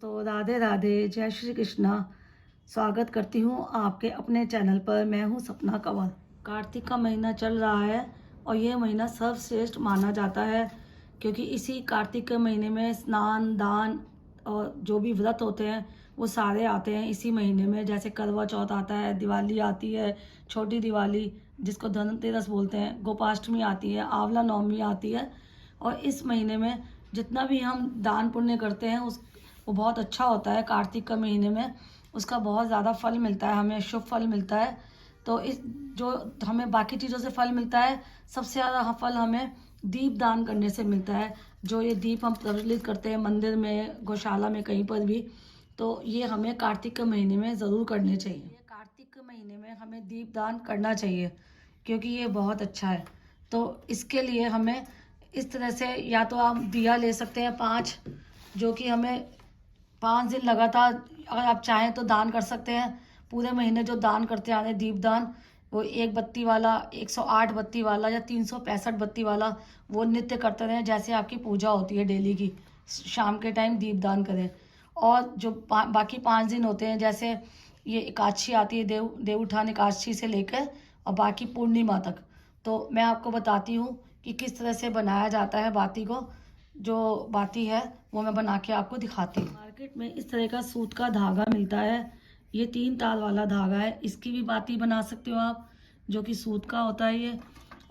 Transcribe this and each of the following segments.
दोस्तों राधे राधे, जय श्री कृष्णा। स्वागत करती हूँ आपके अपने चैनल पर। मैं हूँ सपना कंवर। कार्तिक का महीना चल रहा है और ये महीना सर्वश्रेष्ठ माना जाता है, क्योंकि इसी कार्तिक के महीने में स्नान दान और जो भी व्रत होते हैं वो सारे आते हैं इसी महीने में। जैसे करवा चौथ आता है, दिवाली आती है, छोटी दिवाली जिसको धनतेरस बोलते हैं, गोपाष्टमी आती है, आंवला नवमी आती है। और इस महीने में जितना भी हम दान पुण्य करते हैं वो बहुत अच्छा होता है। कार्तिक के महीने में उसका बहुत ज़्यादा फल मिलता है, हमें शुभ फल मिलता है। तो इस जो हमें बाकी चीज़ों से फल मिलता है, सबसे ज़्यादा फल हमें दीप दान करने से मिलता है। जो ये दीप हम प्रज्वलित करते हैं मंदिर में, गौशाला में, कहीं पर भी, तो ये हमें कार्तिक के महीने में ज़रूर करने चाहिए। कार्तिक के महीने में हमें दीप दान करना चाहिए क्योंकि ये बहुत अच्छा है। तो इसके लिए हमें इस तरह से, या तो आप दिया ले सकते हैं 5, जो कि हमें 5 दिन लगातार, अगर आप चाहें तो दान कर सकते हैं। पूरे महीने जो दान करते आ रहे हैं दीप दान, वो 1 बत्ती वाला, 108 बत्ती वाला या 365 बत्ती वाला, वो नित्य करते रहें। जैसे आपकी पूजा होती है डेली की, शाम के टाइम दीप दान करें। और जो बाकी 5 दिन होते हैं, जैसे ये एकादशी आती है, देवउठान एकादशी से लेकर और बाकी पूर्णिमा तक, तो मैं आपको बताती हूँ कि किस तरह से बनाया जाता है बाती को। जो बाती है वो मैं बना के आपको दिखाती हूँ। मार्केट में इस तरह का सूत का धागा मिलता है, ये 3 तार वाला धागा है। इसकी भी बाती बना सकते हो आप, जो कि सूत का होता है ये।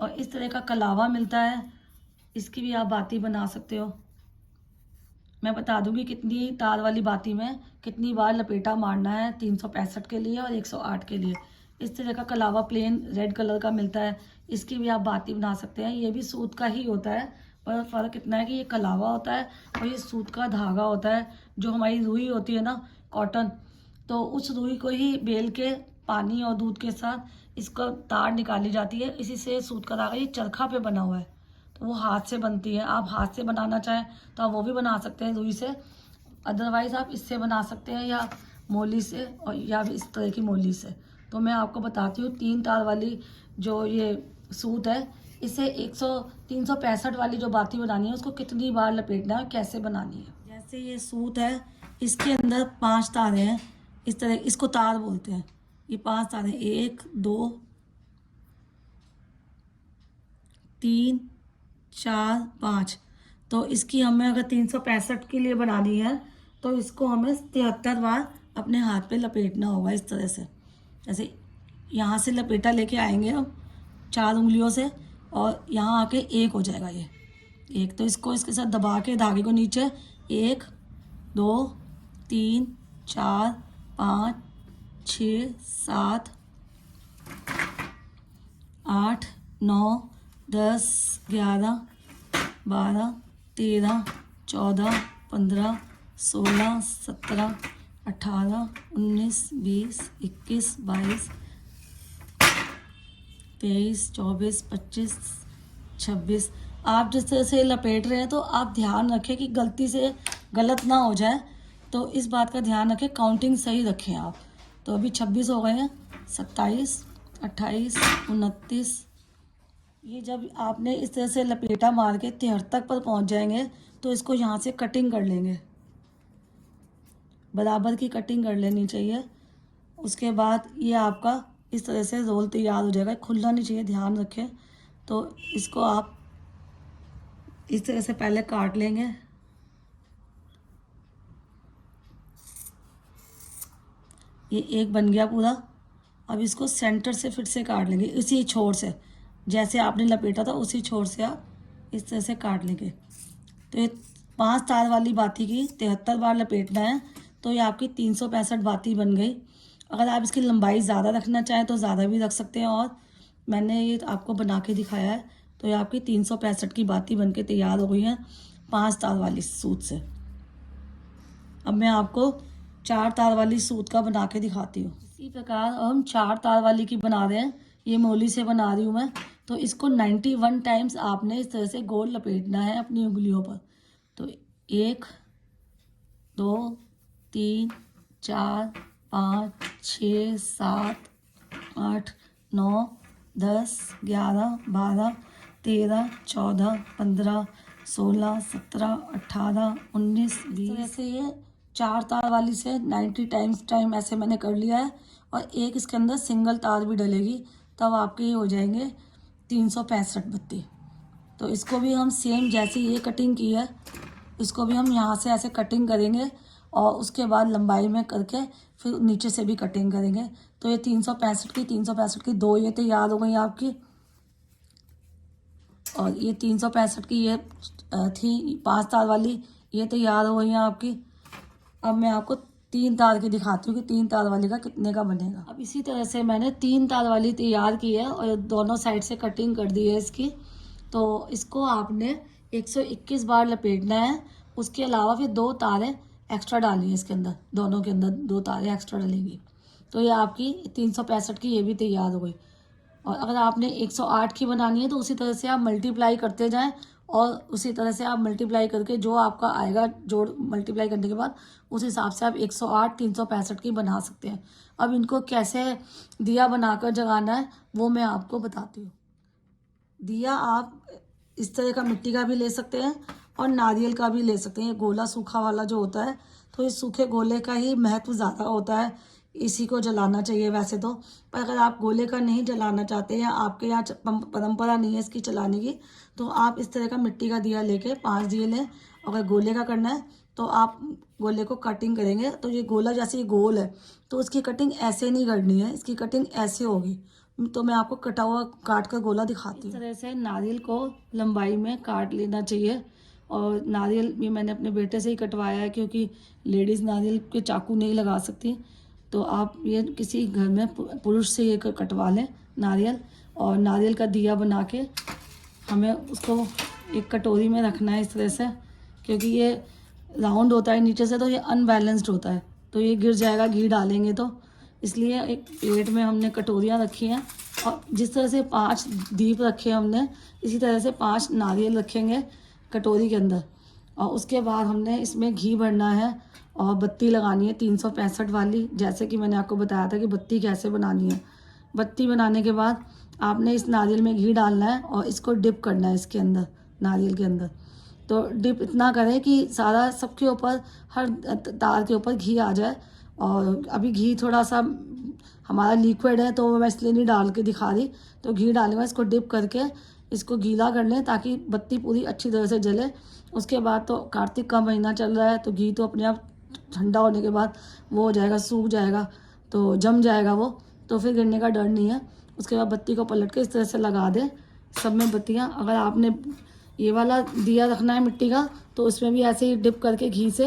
और इस तरह का कलावा मिलता है, इसकी भी आप बाती बना सकते हो। मैं बता दूंगी कितनी तार वाली बाती में कितनी बार लपेटा मारना है, 365 के लिए और 108 के लिए। इस तरह का कलावा प्लेन रेड कलर का मिलता है, इसकी भी आप बाती बना सकते हैं। ये भी सूत का ही होता है, पर फ़र्क इतना है कि ये कलावा होता है और ये सूत का धागा होता है। जो हमारी रुई होती है ना, कॉटन, तो उस रुई को ही बेल के पानी और दूध के साथ इसका तार निकाली जाती है। इसी से सूत का धागा, ये चरखा पे बना हुआ है, तो वो हाथ से बनती है। आप हाथ से बनाना चाहें तो आप वो भी बना सकते हैं रुई से, अदरवाइज़ आप इससे बना सकते हैं, या मोली से, और या भी इस तरह की मोली से। तो मैं आपको बताती हूँ 3 तार वाली जो ये सूत है, इसे 365 वाली जो बाती बनानी है उसको कितनी बार लपेटना है, कैसे बनानी है। जैसे ये सूत है, इसके अंदर 5 तारे हैं, इस तरह, इसको तार बोलते हैं। ये 5 तारे, 1 2 3 4 5। तो इसकी हमें अगर 365 के लिए बनानी है तो इसको हमें 73 बार अपने हाथ पे लपेटना होगा, इस तरह से। जैसे यहाँ से लपेटा लेके आएंगे हम 4 उंगलियों से, और यहाँ आके 1 हो जाएगा ये 1। तो इसको इसके साथ दबा के धागे को नीचे, 1 2 3 4 5 6 7 8 9 10 11 12 13 14 15 16 17 18 19 20 21 22 23 24 25 26। आप जिस तरह से लपेट रहे हैं तो आप ध्यान रखें कि गलती से गलत ना हो जाए, तो इस बात का ध्यान रखें, काउंटिंग सही रखें आप। तो अभी 26 हो गए हैं, 27 28 29। ये जब आपने इस तरह से लपेटा मार के 73 पर पहुंच जाएंगे तो इसको यहाँ से कटिंग कर लेंगे, बराबर की कटिंग कर लेनी चाहिए। उसके बाद ये आपका इस तरह से रोल तैयार हो जाएगा, खुलना नहीं चाहिए, ध्यान रखें। तो इसको आप इस तरह से पहले काट लेंगे। ये एक बन गया पूरा। अब इसको सेंटर से फिर से काट लेंगे, इसी छोर से, जैसे आपने लपेटा था उसी छोर से आप इस तरह से काट लेंगे। तो ये 5 तार वाली बाती की 73 बार लपेटना है, तो ये आपकी 365 बाती बन गई। अगर आप इसकी लंबाई ज़्यादा रखना चाहें तो ज़्यादा भी रख सकते हैं, और मैंने ये आपको बना के दिखाया है। तो ये आपकी 365 की बाती बन के तैयार हो गई है 5 तार वाली सूत से। अब मैं आपको 4 तार वाली सूत का बना के दिखाती हूँ। इसी प्रकार हम 4 तार वाली की बना रहे हैं, ये मोली से बना रही हूँ मैं। तो इसको 91 टाइम्स आपने इस तरह से गोल लपेटना है अपनी उंगलियों पर। तो 1 2 3 4 5 6 7 8 9 10 11 12 13 14 15 16 17 18 19 20। ऐसे ये 4 तार वाली से 90 टाइम ऐसे मैंने कर लिया है, और एक इसके अंदर सिंगल तार भी डलेगी, तब आपके ये हो जाएंगे 365 बत्ती। तो इसको भी हम सेम जैसे ये कटिंग की है, इसको भी हम यहाँ से ऐसे कटिंग करेंगे, और उसके बाद लंबाई में करके फिर नीचे से भी कटिंग करेंगे। तो ये 365 की 2 ये तैयार हो गई आपकी, और ये 365 की ये थी 5 तार वाली, ये तैयार हो गई है आपकी। अब मैं आपको 3 तार की दिखाती हूँ कि 3 तार वाली का कितने का बनेगा। अब इसी तरह से मैंने 3 तार वाली तैयार की है और दोनों साइड से कटिंग कर दी है इसकी। तो इसको आपने 121 बार लपेटना है। उसके अलावा फिर 2 तारें एक्स्ट्रा डालनी है इसके अंदर, दोनों के अंदर 2 तारें एक्स्ट्रा डलेंगी। तो ये आपकी 365 की ये भी तैयार हो गई। और अगर आपने 108 की बनानी है तो उसी तरह से आप मल्टीप्लाई करते जाएं, और उसी तरह से आप मल्टीप्लाई करके जो आपका आएगा जोड़ मल्टीप्लाई करने के बाद उस हिसाब से आप 108 365 की बना सकते हैं। अब इनको कैसे दिया बनाकर जगाना है वो मैं आपको बताती हूँ। दिया आप इस तरह का मिट्टी का भी ले सकते हैं और नारियल का भी ले सकते हैं। ये गोला सूखा वाला जो होता है, तो इस सूखे गोले का ही महत्व ज़्यादा होता है, इसी को जलाना चाहिए वैसे तो। पर अगर आप गोले का नहीं जलाना चाहते या आपके यहाँ परंपरा नहीं है इसकी चलाने की, तो आप इस तरह का मिट्टी का दिया लेके 5 दिए लें। अगर गोले का करना है तो आप गोले को कटिंग करेंगे, तो ये गोला जैसे ये गोल है तो उसकी कटिंग ऐसे नहीं करनी है, इसकी कटिंग ऐसे होगी। तो मैं आपको कटा हुआ काट कर गोला दिखाती हूँ। इस तरह से नारियल को लंबाई में काट लेना चाहिए। और नारियल भी मैंने अपने बेटे से ही कटवाया है, क्योंकि लेडीज़ नारियल के चाकू नहीं लगा सकती। तो आप ये किसी घर में पुरुष से ये कटवा लें नारियल। और नारियल का दिया बना के हमें उसको एक कटोरी में रखना है इस तरह से, क्योंकि ये राउंड होता है नीचे से, तो ये अनबैलेंस्ड होता है, तो ये गिर जाएगा घी डालेंगे तो। इसलिए एक प्लेट में हमने कटोरियाँ रखी हैं, और जिस तरह से 5 दीप रखे हमने, इसी तरह से 5 नारियल रखेंगे कटोरी के अंदर। और उसके बाद हमने इसमें घी भरना है और बत्ती लगानी है 365 वाली, जैसे कि मैंने आपको बताया था कि बत्ती कैसे बनानी है। बत्ती बनाने के बाद आपने इस नारियल में घी डालना है और इसको डिप करना है इसके अंदर, नारियल के अंदर। तो डिप इतना करें कि सारा सबके ऊपर, हर तार के ऊपर घी आ जाए। और अभी घी थोड़ा सा हमारा लिक्विड है, तो मैं इसलिए नहीं डाल के दिखा रही। तो घी डालूंगा, इसको डिप करके इसको गीला कर लें ताकि बत्ती पूरी अच्छी तरह से जले। उसके बाद तो कार्तिक का महीना चल रहा है, तो घी तो अपने आप ठंडा होने के बाद वो हो जाएगा, सूख जाएगा, तो जम जाएगा वो, तो फिर गिरने का डर नहीं है। उसके बाद बत्ती को पलट के इस तरह से लगा दें सब में बत्तियाँ। अगर आपने ये वाला दिया रखना है मिट्टी का, तो उसमें भी ऐसे ही डिप करके घी से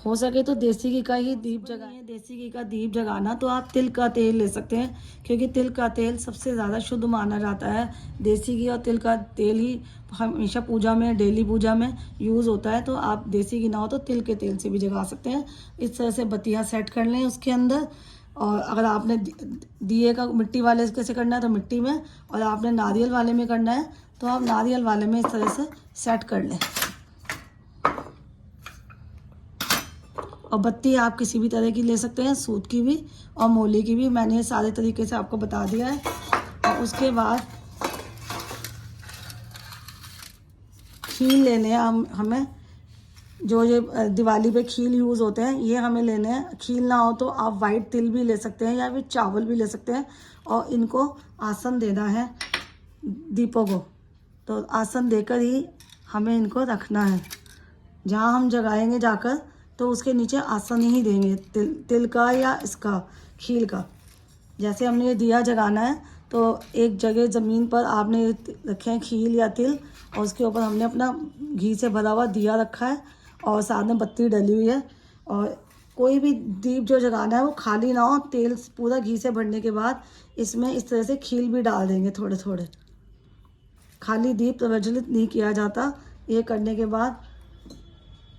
हो सके तो देसी घी का ही दीप जगाएं। देसी घी का दीप जगाना तो आप तिल का तेल ले सकते हैं, क्योंकि तिल का तेल सबसे ज़्यादा शुद्ध माना जाता है। देसी घी और तिल का तेल ही हमेशा पूजा में, डेली पूजा में यूज़ होता है। तो आप देसी घी ना हो तो तिल के तेल से भी जगा सकते हैं। इस तरह से बत्तियाँ सेट कर लें उसके अंदर। और अगर आपने दिए का मिट्टी वाले कैसे करना है तो मिट्टी में, और आपने नारियल वाले में करना है तो आप नारियल वाले में इस तरह से सेट कर लें। और बत्ती आप किसी भी तरह की ले सकते हैं, सूत की भी और मोली की भी। मैंने सारे तरीके से आपको बता दिया है। और उसके बाद खील लेने हैं हमें, जो ये दिवाली पे खील यूज़ होते हैं ये हमें लेने हैं। खील ना हो तो आप वाइट तिल भी ले सकते हैं या फिर चावल भी ले सकते हैं। और इनको आसन देना है दीपों को, तो आसन देकर ही हमें इनको रखना है। जहाँ हम जगाएंगे जाकर तो उसके नीचे आसन ही देंगे, तिल का या इसका खील का। जैसे हमने ये दिया जगाना है तो एक जगह ज़मीन पर आपने रखे हैं खील या तिल, और उसके ऊपर हमने अपना घी से भरा हुआ दिया रखा है और साथ में बत्ती डली हुई है। और कोई भी दीप जो जगाना है वो खाली ना हो, तेल पूरा घी से भरने के बाद इसमें इस तरह से खील भी डाल देंगे थोड़े थोड़े। खाली दीप प्रज्वलित नहीं किया जाता। ये करने के बाद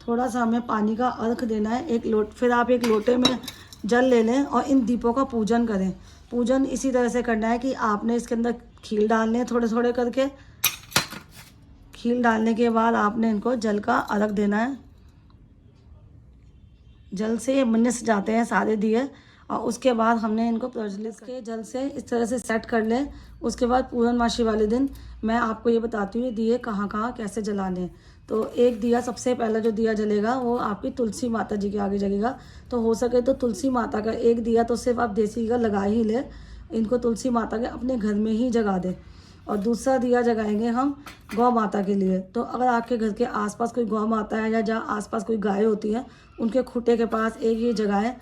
थोड़ा सा हमें पानी का अर्घ देना है, फिर आप एक लोटे में जल ले लें और इन दीपों का पूजन करें। पूजन इसी तरह से करना है कि आपने इसके अंदर खील डालने हैं थोड़े थोड़े करके। खील डालने के बाद आपने इनको जल का अर्घ देना है। जल से ये मिन्स जाते हैं सारे दिए, और उसके बाद हमने इनको प्रज्वलित के जल से इस तरह से सेट कर लें। उसके बाद पूर्णमासी वाले दिन मैं आपको ये बताती हूँ दिए कहाँ कहाँ कैसे जलाने। तो एक दिया सबसे पहला जो दिया जलेगा वो आपकी तुलसी माता जी के आगे जलेगा। तो हो सके तो तुलसी माता का एक दिया तो सिर्फ आप देसी का लगा ही ले, इनको तुलसी माता के अपने घर में ही जगा दें। और दूसरा दिया जगाएंगे हम गौ माता के लिए। तो अगर आपके घर के आसपास कोई गौ माता है या जहाँ आसपास कोई गाय होती है उनके खूंटे के पास एक ही जगाएं।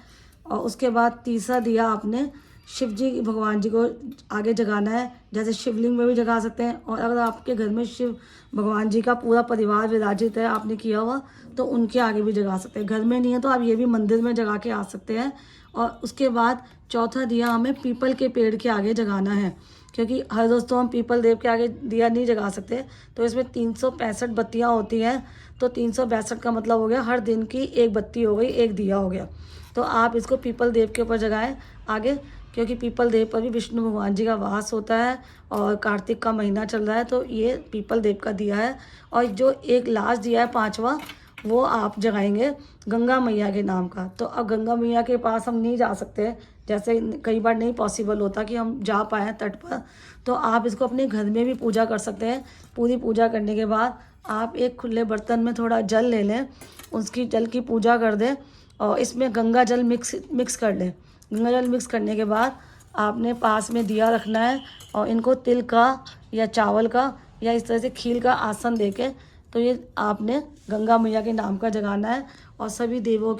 और उसके बाद तीसरा दिया आपने शिव जी भगवान जी को आगे जगाना है, जैसे शिवलिंग में भी जगा सकते हैं। और अगर आपके घर में शिव भगवान जी का पूरा परिवार विराजित है आपने किया हुआ तो उनके आगे भी जगा सकते हैं। घर में नहीं है तो आप ये भी मंदिर में जगा के आ सकते हैं। और उसके बाद चौथा दिया हमें पीपल के पेड़ के आगे जगाना है, क्योंकि हर रोज़ तो हम पीपल देव के आगे दिया नहीं जगा सकते। तो इसमें 365 बत्तियाँ होती हैं, तो 362 का मतलब हो गया हर दिन की एक बत्ती हो गई, एक दिया हो गया। तो आप इसको पीपल देव के ऊपर जगाएं आगे, क्योंकि पीपल देव पर भी विष्णु भगवान जी का वास होता है और कार्तिक का महीना चल रहा है तो ये पीपल देव का दिया है। और जो एक लास्ट दिया है पांचवा वो आप जगाएंगे गंगा मैया के नाम का। तो अब गंगा मैया के पास हम नहीं जा सकते, जैसे कई बार नहीं पॉसिबल होता कि हम जा पाएँ तट पर, तो आप इसको अपने घर में भी पूजा कर सकते हैं। पूरी पूजा करने के बाद आप एक खुले बर्तन में थोड़ा जल ले लें, उसकी जल की पूजा कर दें और इसमें गंगा जल मिक्स कर लें। गंगा जल मिक्स करने के बाद आपने पास में दिया रखना है और इनको तिल का या चावल का या इस तरह से खील का आसन देके तो ये आपने गंगा मैया के नाम का जगाना है। और सभी देवों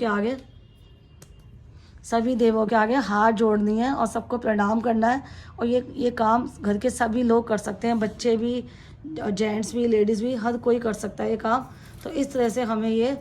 के आगे हाथ जोड़नी है और सबको प्रणाम करना है। और ये काम घर के सभी लोग कर सकते हैं, बच्चे भी, जेंट्स भी, लेडीज़ भी, हर कोई कर सकता है ये काम। तो इस तरह से हमें ये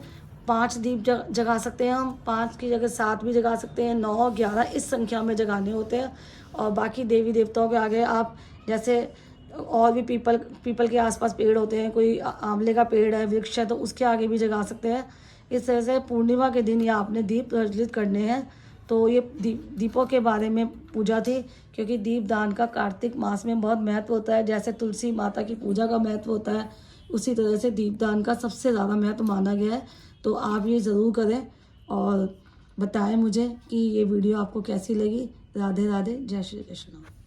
5 दीप जगा सकते हैं हम, 5 की जगह 7 भी जगा सकते हैं, 9, 11 इस संख्या में जगाने होते हैं। और बाकी देवी देवताओं के आगे आप जैसे और भी पीपल के आसपास पेड़ होते हैं, कोई आंवले का पेड़ है, वृक्ष है, तो उसके आगे भी जगा सकते हैं। इस तरह से पूर्णिमा के दिन ये आपने दीप प्रज्वलित करने हैं। तो ये दीपों के बारे में पूजा थी, क्योंकि दीप दान का कार्तिक मास में बहुत महत्व होता है। जैसे तुलसी माता की पूजा का महत्व होता है उसी तरह से दीपदान का सबसे ज़्यादा महत्व माना गया है। तो आप ये ज़रूर करें और बताएं मुझे कि ये वीडियो आपको कैसी लगी। राधे राधे, जय श्री कृष्ण।